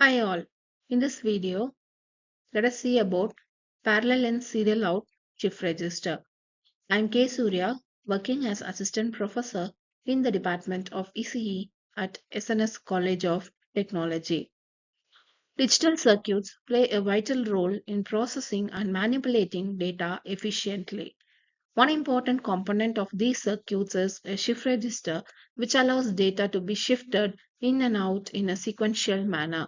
Hi all. In this video, let us see about parallel and serial out shift register. I am K. Surya, working as assistant professor in the Department of ECE at SNS College of Technology. Digital circuits play a vital role in processing and manipulating data efficiently. One important component of these circuits is a shift register, which allows data to be shifted in and out in a sequential manner.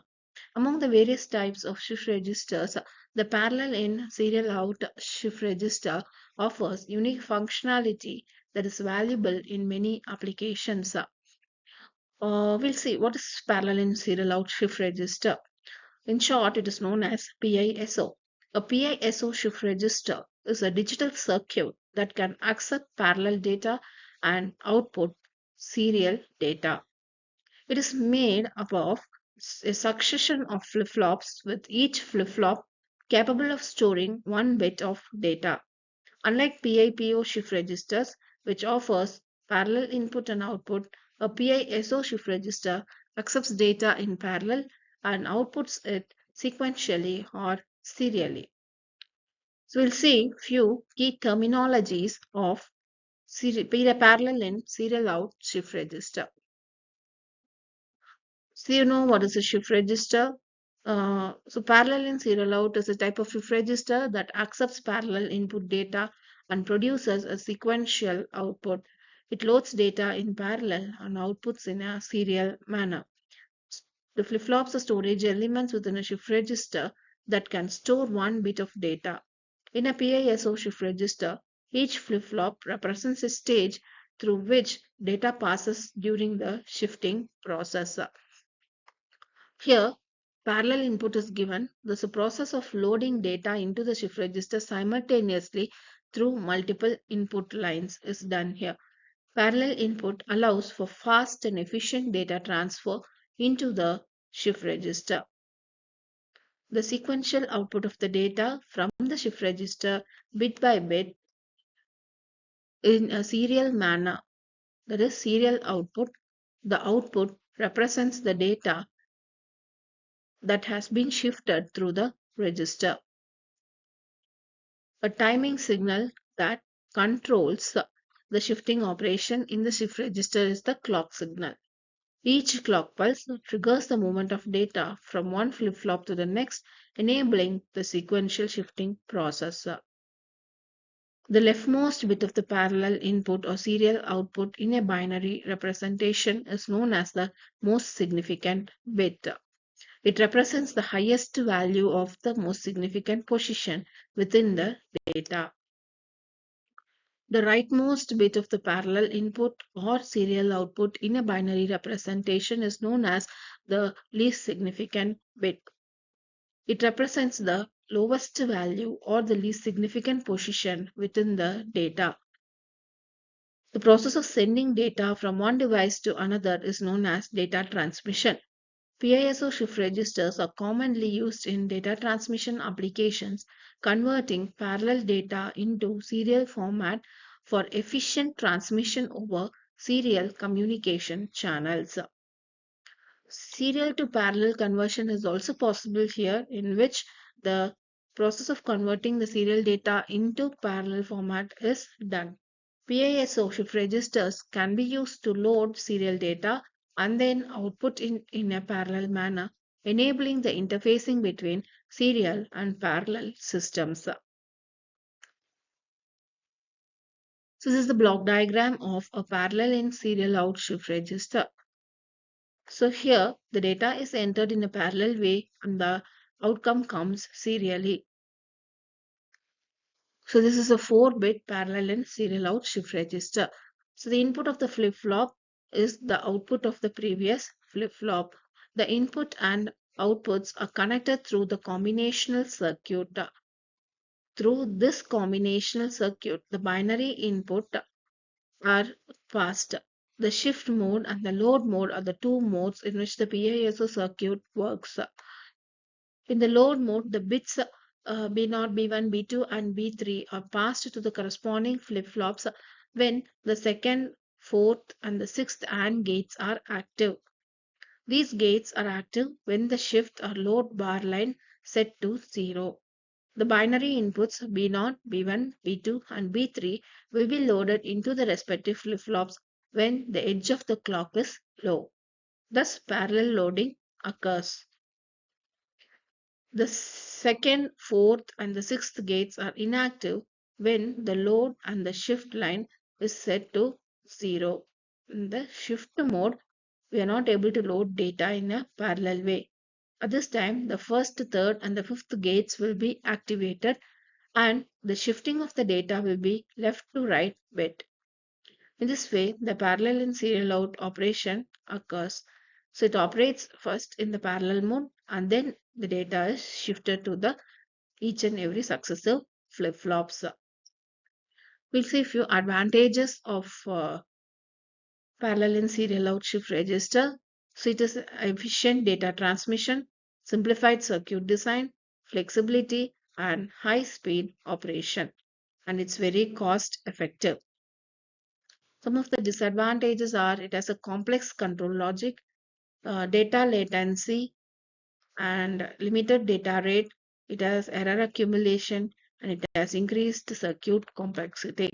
Among the various types of shift registers, the parallel in serial out shift register offers unique functionality that is valuable in many applications. We'll see what is parallel in serial out shift register. In short, it is known as PISO. A PISO shift register is a digital circuit that can accept parallel data and output serial data. It is made up of a succession of flip-flops, with each flip-flop capable of storing one bit of data. Unlike PIPO shift registers, which offers parallel input and output, a PISO shift register accepts data in parallel and outputs it sequentially or serially. So we'll see few key terminologies of parallel in serial out shift register. So you know what is a shift register? So parallel in serial out is a type of shift register that accepts parallel input data and produces a sequential output. It loads data in parallel and outputs in a serial manner. The flip-flops are storage elements within a shift register that can store one bit of data. In a PISO shift register, each flip-flop represents a stage through which data passes during the shifting process. Here, parallel input is given. This process of loading data into the shift register simultaneously through multiple input lines is done here. Parallel input allows for fast and efficient data transfer into the shift register. The sequential output of the data from the shift register bit by bit in a serial manner, that is serial output. The output represents the data that has been shifted through the register. A timing signal that controls the shifting operation in the shift register is the clock signal. Each clock pulse triggers the movement of data from one flip-flop to the next, enabling the sequential shifting process. The leftmost bit of the parallel input or serial output in a binary representation is known as the most significant bit. It represents the highest value of the most significant position within the data. The rightmost bit of the parallel input or serial output in a binary representation is known as the least significant bit. It represents the lowest value or the least significant position within the data. The process of sending data from one device to another is known as data transmission. PISO shift registers are commonly used in data transmission applications, converting parallel data into serial format for efficient transmission over serial communication channels. Serial to parallel conversion is also possible here, in which the process of converting the serial data into parallel format is done. PISO shift registers can be used to load serial data and then output in a parallel manner, enabling the interfacing between serial and parallel systems. So this is the block diagram of a parallel in serial out shift register. So here the data is entered in a parallel way and the outcome comes serially. So this is a 4-bit parallel in serial out shift register. So the input of the flip-flop is the output of the previous flip-flop. The input and outputs are connected through the combinational circuit. Through this combinational circuit, the binary input are passed. The shift mode and the load mode are the two modes in which the PISO circuit works. In the load mode, the bits B0, B1, B2, and B3 are passed to the corresponding flip-flops when the second, fourth, and the sixth AND gates are active. These gates are active when the shift or load bar line set to 0. The binary inputs B0, B1, B2, and B3 will be loaded into the respective flip-flops when the edge of the clock is low. Thus, parallel loading occurs. The second, fourth, and the sixth gates are inactive when the load and the shift line is set to 0. In the shift mode, we are not able to load data in a parallel way. At this time, the first, third, and the fifth gates will be activated and the shifting of the data will be left to right bit. In this way, the parallel in serial out operation occurs. So it operates first in the parallel mode and then the data is shifted to the each and every successive flip-flops. We'll see a few advantages of parallel in serial out shift register. So it is efficient data transmission, simplified circuit design, flexibility, and high speed operation. And it's very cost effective. Some of the disadvantages are it has a complex control logic, data latency, and limited data rate. It has error accumulation and it has increased circuit complexity.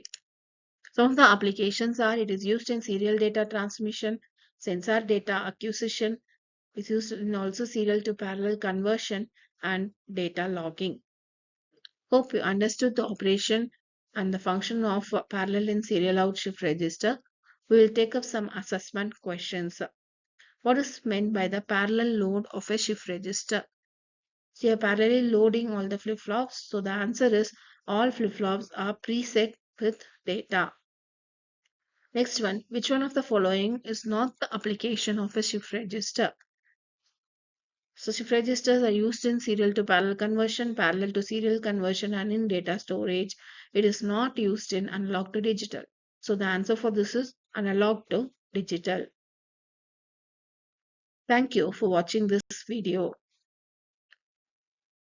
Some of the applications are it is used in serial data transmission, sensor data acquisition, it's used in also serial to parallel conversion and data logging. Hope you understood the operation and the function of parallel in serial out shift register. We will take up some assessment questions. What is meant by the parallel load of a shift register? So you're parallelly loading all the flip-flops. So the answer is all flip-flops are preset with data. Next one, which one of the following is not the application of a shift register? So shift registers are used in serial to parallel conversion, parallel to serial conversion, and in data storage. It is not used in analog to digital. So the answer for this is analog to digital. Thank you for watching this video.